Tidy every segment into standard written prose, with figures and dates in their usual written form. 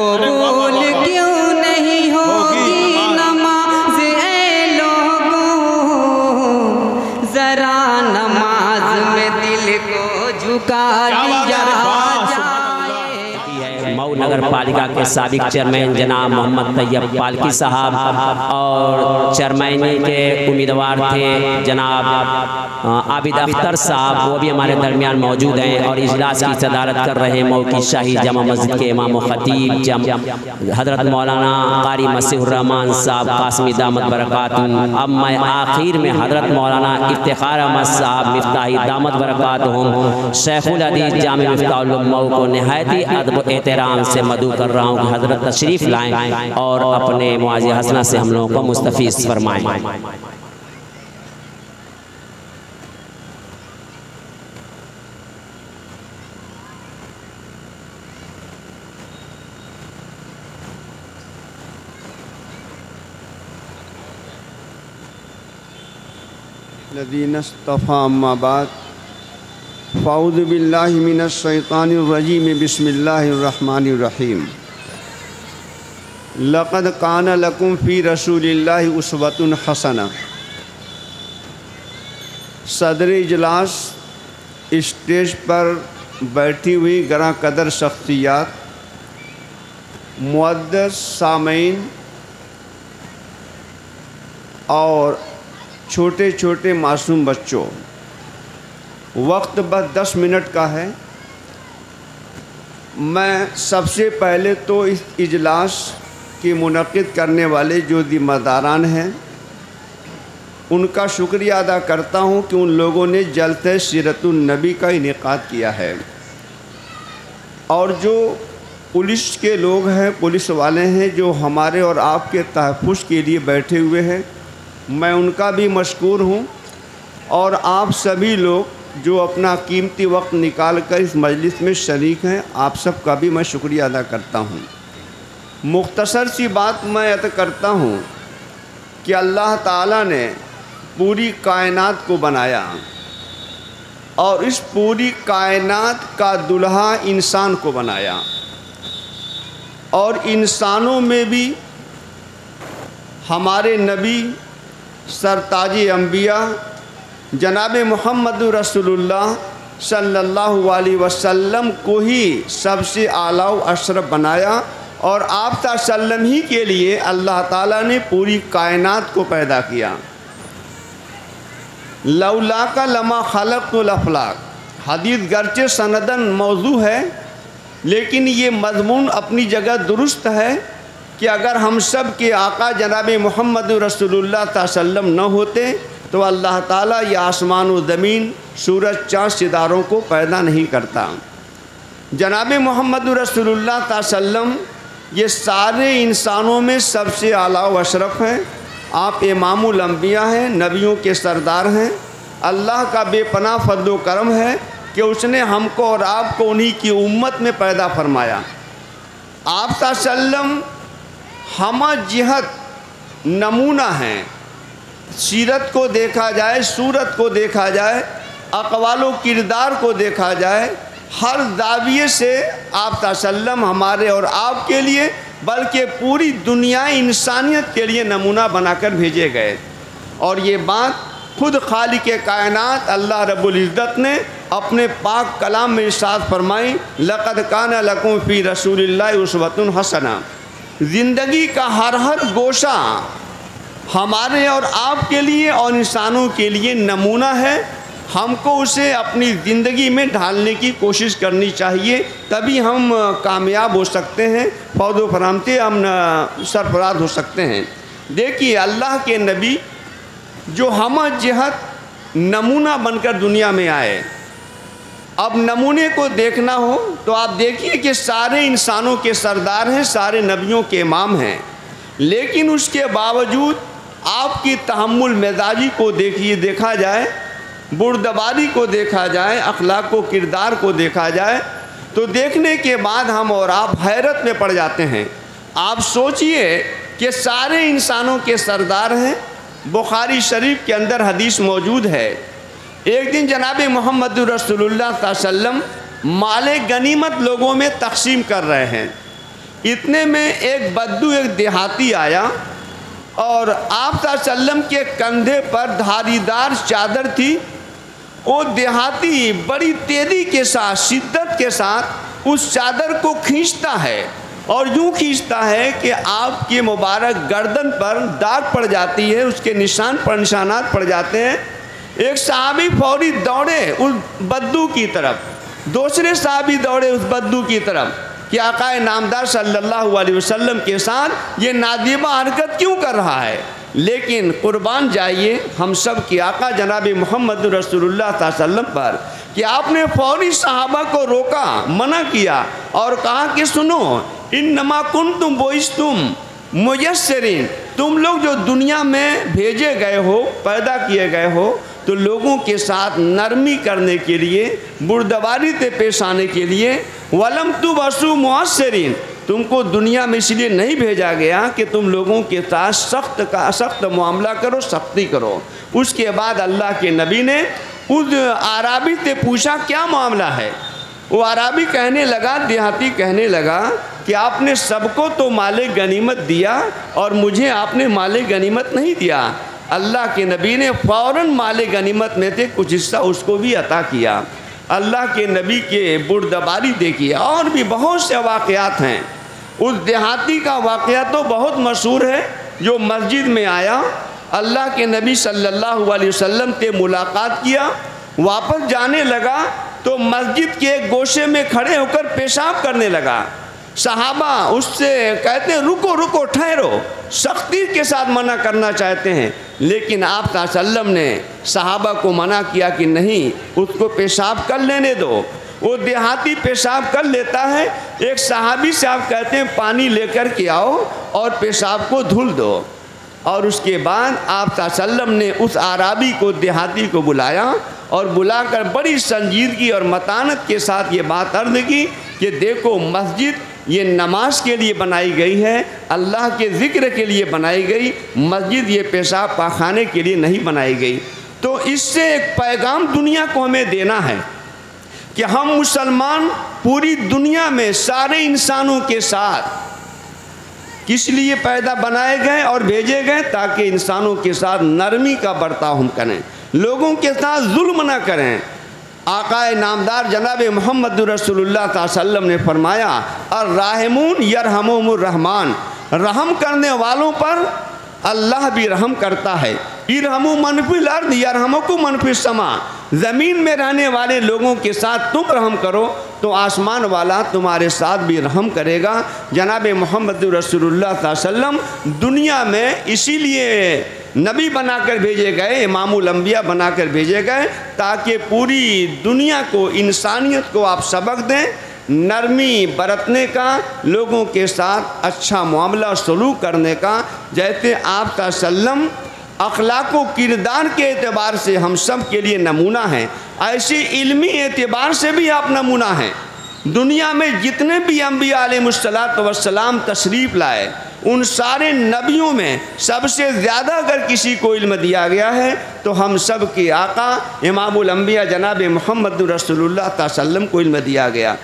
قبول کیوں نہیں ہوگی نماز اے لوگوں، ذرا نماز میں دل کو جھکا لیا جائے۔ مئو نگر پالیکا کے سابق چیئرمین جناب محمد طیب پالکی صاحب اور چیئرمینی کے امیدوار تھے جناب عابد اختر صاحب، وہ بھی ہمارے درمیان موجود ہیں اور اجلاس کی صدارت کر رہے مئو کی شاہی جامع مسجد کے امام و خطیب حضرت مولانا قاری مسیح الرحمان صاحب قاسمی دامت برکاتہم۔ اب میں آخر میں حضرت مولانا افتخار احمد صاحب مفتاحی دامت برکاتہم شیخ الحدیث جامع مفتاح العلوم مئو کو نہایتی ادب و احترام سے مدعو کر رہا ہوں کہ حضرت تشریف لائیں اور اپنے مواعظ حسنہ سے ہم لوگوں کو مستفیض فرمائیں۔ الذین اصطفیٰ اما بعد فاعوذ باللہ من الشیطان الرجیم بسم اللہ الرحمن الرحیم لقد کان لکم فی رسول اللہ اسوۃ حسنہ۔ صدر اجلاس، اسٹیج پر بیٹھی ہوئی گراں قدر شخصیات، معزز سامعین اور چھوٹے چھوٹے معصوم بچوں، وقت بس 10 منٹ کا ہے۔ میں سب سے پہلے تو اس اجلاس کی منعقد کرنے والے جو ذمہ داران ہیں ان کا شکریہ ادا کرتا ہوں کہ ان لوگوں نے جلسہ سیرت النبی کا انعقاد کیا ہے، اور جو پولیس کے لوگ ہیں، پولیس والے ہیں جو ہمارے اور آپ کے تحفظ کے لیے بیٹھے ہوئے ہیں، میں ان کا بھی مشکور ہوں، اور آپ سبھی لوگ جو اپنا قیمتی وقت نکال کر اس مجلس میں شریک ہیں، آپ سب کا بھی میں شکریہ ادا کرتا ہوں۔ مختصر سی بات میں عرض کرتا ہوں کہ اللہ تعالیٰ نے پوری کائنات کو بنایا اور اس پوری کائنات کا دلہا انسان کو بنایا، اور انسانوں میں بھی ہمارے نبی سرتاج انبیاء جناب محمد رسول اللہ صلی اللہ علیہ وسلم کو ہی سب سے اعلیٰ و اشرف بنایا، اور آپ صلی اللہ علیہ وسلم ہی کے لیے اللہ تعالیٰ نے پوری کائنات کو پیدا کیا۔ لولاک لما خلقت الافلاک، حدیث گرچہ سندن موضوع ہے لیکن یہ مضمون اپنی جگہ درست ہے کہ اگر ہم سب کے آقا جناب محمد رسول اللہ صلی اللہ علیہ وسلم نہ ہوتے تو اللہ تعالیٰ یہ آسمان و زمین، سورج، چاند، ستاروں کو پیدا نہیں کرتا۔ جناب محمد رسول اللہ صلی اللہ علیہ وسلم یہ سارے انسانوں میں سب سے اعلیٰ و اشرف ہیں۔ آپ امام الانبیاء ہیں، نبیوں کے سردار ہیں۔ اللہ کا بے پناہ فضل و کرم ہے کہ اس نے ہم کو اور آپ کو انہی کی امت میں پیدا فرمایا۔ آپ صلی اللہ علیہ وسلم ہمہ جہت نمونہ ہیں، سیرت کو دیکھا جائے، صورت کو دیکھا جائے، اقوال و کردار کو دیکھا جائے، ہر زاویے سے آپ صلی اللہ علیہ وسلم ہمارے اور آپ کے لیے بلکہ پوری دنیا انسانیت کے لیے نمونہ بنا کر بھیجے گئے۔ اور یہ بات خود خالق کائنات اللہ رب العزت نے اپنے پاک کلام میں ارشاد فرمائی، لقد کان لکم فی رسول اللہ اسوۃ حسنہ۔ زندگی کا ہر گوشہ ہمارے اور آپ کے لیے اور انسانوں کے لیے نمونہ ہے۔ ہم کو اسے اپنی زندگی میں ڈھالنے کی کوشش کرنی چاہیے، تبھی ہم کامیاب ہو سکتے ہیں، فوز و فرامتے ہم سرفراز ہو سکتے ہیں۔ دیکھیے اللہ کے نبی جو ہمہ جہت نمونہ بن کر دنیا میں آئے، اب نمونے کو دیکھنا ہو تو آپ دیکھیے کہ سارے انسانوں کے سردار ہیں، سارے نبیوں کے امام ہیں، لیکن اس کے باوجود آپ کی تحمل مزاجی کو دیکھا جائے، بردباری کو دیکھا جائے، اخلاق و کردار کو دیکھا جائے تو دیکھنے کے بعد ہم اور آپ حیرت میں پڑ جاتے ہیں۔ آپ سوچئے کہ سارے انسانوں کے سردار ہیں۔ بخاری شریف کے اندر حدیث موجود ہے، ایک دن جناب محمد رسول اللہ صلی اللہ علیہ وسلم مال غنیمت لوگوں میں تقسیم کر رہے ہیں، اتنے میں ایک بدو، ایک دیہاتی آیا اور آپ صلی اللہ علیہ وسلم کے کندھے پر دھاری دار چادر تھی۔ وہ دیہاتی بڑی تیزی کے ساتھ، شدت کے ساتھ اس چادر کو کھینچتا ہے اور یوں کھینچتا ہے کہ آپ کے مبارک گردن پر داغ پڑ جاتی ہے، اس کے نشانات پڑ جاتے ہیں۔ ایک صحابی فوری دوڑے اس بدو کی طرف، دوسرے صحابی دوڑے اس بدو کی طرف کہ آقا نامدار صلی اللہ علیہ وسلم کے ساتھ یہ نادیبہ حرکت کیوں کر رہا ہے؟ لیکن قربان جائیے ہم سب کی آقا جناب محمد رسول اللہ صلی اللہ علیہ وسلم پر کہ آپ نے فوری صحابہ کو روکا، منع کیا اور کہا کہ سنو، انما کنتم بعثتم میسرین، تم لوگ جو دنیا میں بھیجے گئے ہو، پیدا کیے گئے ہو، تو لوگوں کے ساتھ نرمی کرنے کے لیے، بردباری سے پیش آنے کے لیے، ولم تبعثوا معسرین، تم کو دنیا میں اس لیے نہیں بھیجا گیا کہ تم لوگوں کے ساتھ سخت معاملہ کرو، سختی کرو۔ اس کے بعد اللہ کے نبی نے اس اعرابی سے پوچھا کیا معاملہ ہے؟ وہ اعرابی کہنے لگا، دیہاتی کہنے لگا کہ آپ نے سب کو تو مال غنیمت دیا اور مجھے آپ نے مال غنیمت نہیں دیا۔ اللہ کے نبی نے فوراً مال غنیمت میں سے کچھ حصہ اس کو بھی عطا کیا۔ اللہ کے نبی کے بردباری دیکھیے۔ اور بھی بہت سے واقعات ہیں۔ اس دیہاتی کا واقعہ تو بہت مشہور ہے، جو مسجد میں آیا، اللہ کے نبی صلی اللہ علیہ وسلم سے ملاقات کیا، واپس جانے لگا تو مسجد کے ایک گوشے میں کھڑے ہو کر پیشاب کرنے لگا۔ صحابہ اس سے کہتے ہیں رکو رکو، ٹھہرو، سختی کے ساتھ منع کرنا چاہتے ہیں، لیکن آپ صلی اللہ علیہ وسلم نے صحابہ کو منع کیا کہ نہیں، اس کو پیشاب کر لینے دو۔ وہ دیہاتی پیشاب کر لیتا ہے۔ ایک صحابی سے آپ کہتے ہیں پانی لے کر کے آؤ اور پیشاب کو دھل دو، اور اس کے بعد آپ صلی اللہ علیہ وسلم نے اس اعرابی کو، دیہاتی کو بلایا اور بلا کر بڑی سنجیدگی اور متانت کے ساتھ یہ بات عرض کی کہ دیکھو، مسجد یہ نماز کے لیے بنائی گئی ہے، اللہ کے ذکر کے لیے بنائی گئی، مسجد یہ پیشاب پاخانے کے لیے نہیں بنائی گئی۔ تو اس سے ایک پیغام دنیا کو ہمیں دینا ہے کہ ہم مسلمان پوری دنیا میں سارے انسانوں کے ساتھ کس لیے پیدا بنائے گئے اور بھیجے گئے؟ تاکہ انسانوں کے ساتھ نرمی کا برتاؤ ہم کریں، لوگوں کے ساتھ ظلم نہ کریں۔ آقا نامدار جناب محمد رسول اللہ صلی اللہ علیہ وسلم نے فرمایا الراحمون یرحمہم الرحمن، رحم کرنے والوں پر اللہ بھی رحم کرتا ہے۔ ارحموا من فی الارض یرحمکم من فی السماء، زمین میں رہنے والے لوگوں کے ساتھ تم رحم کرو تو آسمان والا تمہارے ساتھ بھی رحم کرے گا۔ جناب محمد رسول اللہ صلی اللہ علیہ وسلم دنیا میں اسی لیے نبی بنا کر بھیجے گئے، امام الانبیاء بنا کر بھیجے گئے، تاکہ پوری دنیا کو، انسانیت کو آپ سبق دیں، نرمی برتنے کا، لوگوں کے ساتھ اچھا معاملہ سلوک کرنے کا۔ جیسے آپ صلی اللہ علیہ وسلم اخلاق و کردار کے اعتبار سے ہم سب کے لیے نمونہ ہیں، ایسی علمی اعتبار سے بھی آپ نمونہ ہیں۔ دنیا میں جتنے بھی انبیاء علیہ السلام تشریف لائے، ان سارے نبیوں میں سب سے زیادہ اگر کسی کو علم دیا گیا ہے تو ہم سب کے آقا امام الانبیاء جناب محمد رسول اللہ صلی اللہ علیہ وسلم کو علم دیا گیا۔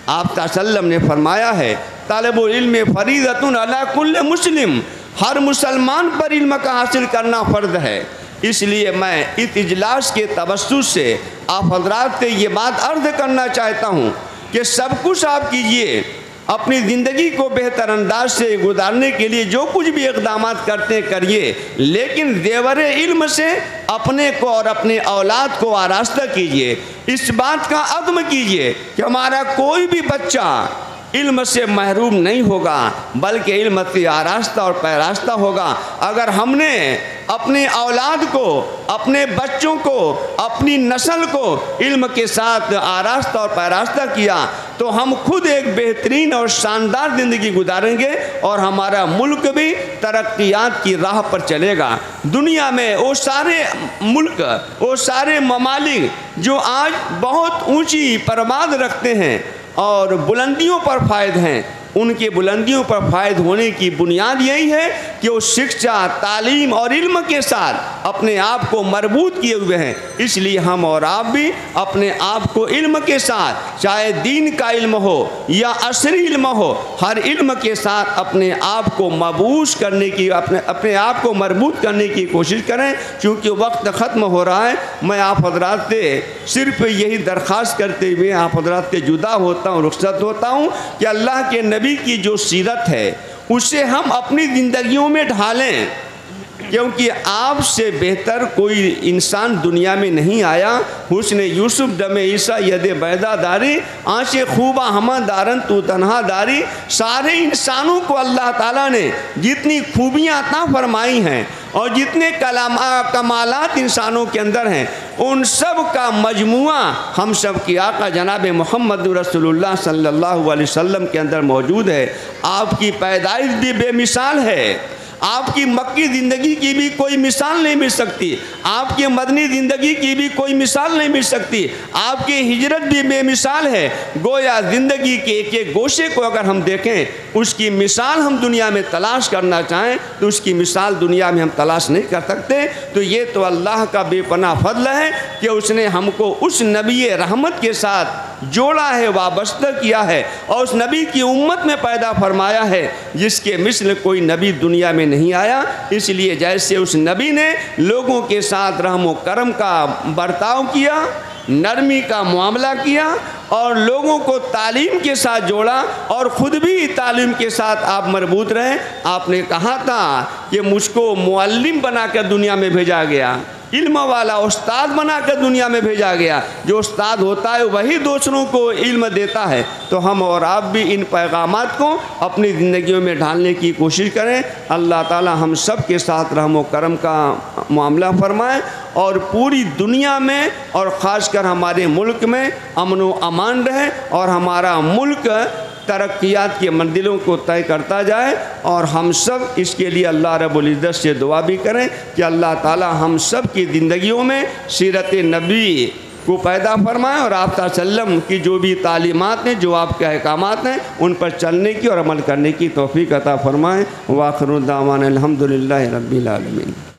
آپ صلی اللہ علیہ وسلم نے فرمایا ہے طالب العلم فریضۃ علی کل مسلم، ہر مسلمان پر علم کا حاصل کرنا فرض ہے۔ اس لیے میں اس اجلاس کے توسط سے آپ حضرات سے یہ بات عرض کرنا چاہتا ہوں کہ سب کچھ آپ کیجئے، اپنی زندگی کو بہتر انداز سے گزارنے کے لیے جو کچھ بھی اقدامات کرتے کریے، لیکن زیور علم سے اپنے کو اور اپنے اولاد کو آراستہ کیجئے۔ اس بات کا عزم کیجئے کہ ہمارا کوئی بھی بچہ علم سے محروم نہیں ہوگا، بلکہ علم سے آراستہ اور پیراستہ ہوگا۔ اگر ہم نے اپنے اولاد کو، اپنے بچوں کو، اپنی نسل کو علم کے ساتھ آراستہ اور پیراستہ کیا تو ہم خود ایک بہترین اور شاندار زندگی گزاریں گے اور ہمارا ملک بھی ترقیات کی راہ پر چلے گا۔ دنیا میں وہ سارے ملک، وہ سارے ممالک جو آج بہت اونچی پرواز رکھتے ہیں اور بلندیوں پر فائد ہیں، ان کے بلندیوں پر فائد ہونے کی بنیاد یہی ہے کہ کہ وہ شکشا، تعلیم اور علم کے ساتھ اپنے آپ کو مربوط کیے ہوئے ہیں۔ اس لیے ہم اور آپ بھی اپنے آپ کو علم کے ساتھ، چاہے دین کا علم ہو یا عصری علم ہو، ہر علم کے ساتھ اپنے آپ کو مبعوث کرنے کی، اپنے آپ کو مربوط کرنے کی کوشش کریں۔ چونکہ وقت ختم ہو رہا ہے، میں آپ حضرات سے صرف یہی درخواست کرتے ہوئے آپ حضرات سے جدا ہوتا ہوں، رخصت ہوتا ہوں کہ اللہ کے نبی کی جو سیرت ہے اسے ہم اپنی زندگیوں میں ڈھالیں، کیونکہ آپ سے بہتر کوئی انسان دنیا میں نہیں آیا۔ حسن یوسف دم عیسیٰ ید بیدا داری، آنچ خوبہ ہمہ دارن تو تنہا داری۔ سارے انسانوں کو اللہ تعالیٰ نے جتنی خوبیاں عطا فرمائی ہیں اور جتنے کمالات انسانوں کے اندر ہیں، ان سب کا مجموعہ ہم سب کی آقا جناب محمد رسول اللہ صلی اللہ علیہ وسلم کے اندر موجود ہے۔ آپ کی پیدائش بھی بے مثال ہے، آپ کی مکی زندگی کی بھی کوئی مثال نہیں مل سکتی، آپ کی مدنی زندگی کی بھی کوئی مثال نہیں مل سکتی، آپ کی ہجرت بھی بے مثال ہے۔ گویا زندگی کے ایک ایک گوشے کو اگر ہم دیکھیں، اس کی مثال ہم دنیا میں تلاش کرنا چاہیں تو اس کی مثال دنیا میں ہم تلاش نہیں کر سکتے۔ تو یہ تو اللہ کا بے پناہ فضل ہے کہ اس نے ہم کو اس نبی رحمت کے ساتھ جوڑا ہے، وابستہ کیا ہے، اور اس نبی کی امت میں پیدا فرمایا ہے جس کے مثل کوئی نبی دنیا میں نہیں آیا۔ اس لیے جیسے اس نبی نے لوگوں کے ساتھ رحم و کرم کا برتاؤ کیا، نرمی کا معاملہ کیا اور لوگوں کو تعلیم کے ساتھ جوڑا اور خود بھی تعلیم کے ساتھ آپ مربوط رہیں۔ آپ نے کہا تھا کہ مجھ کو معلم بنا کر دنیا میں بھیجا گیا، علم والا استاد بنا کر دنیا میں بھیجا گیا۔ جو استاد ہوتا ہے وہی دوسروں کو علم دیتا ہے۔ تو ہم اور آپ بھی ان پیغامات کو اپنی زندگیوں میں ڈھالنے کی کوشش کریں۔ اللہ تعالی ہم سب کے ساتھ رحم و کرم کا معاملہ فرمائے اور پوری دنیا میں اور خاص کر ہمارے ملک میں امن و امان رہے اور ہمارا ملک ترقیات کے منزلوں کو طے کرتا جائے۔ اور ہم سب اس کے لیے اللہ رب العزت سے دعا بھی کریں کہ اللہ تعالی ہم سب کی زندگیوں میں سیرت نبی کو پیدا فرمائے اور آپ صلی اللہ علیہ وسلم کی جو بھی تعلیمات ہیں، جو آپ کے احکامات ہیں، ان پر چلنے کی اور عمل کرنے کی توفیق عطا فرمائے۔ وآخر دعوانا الحمدللہ رب العالمین۔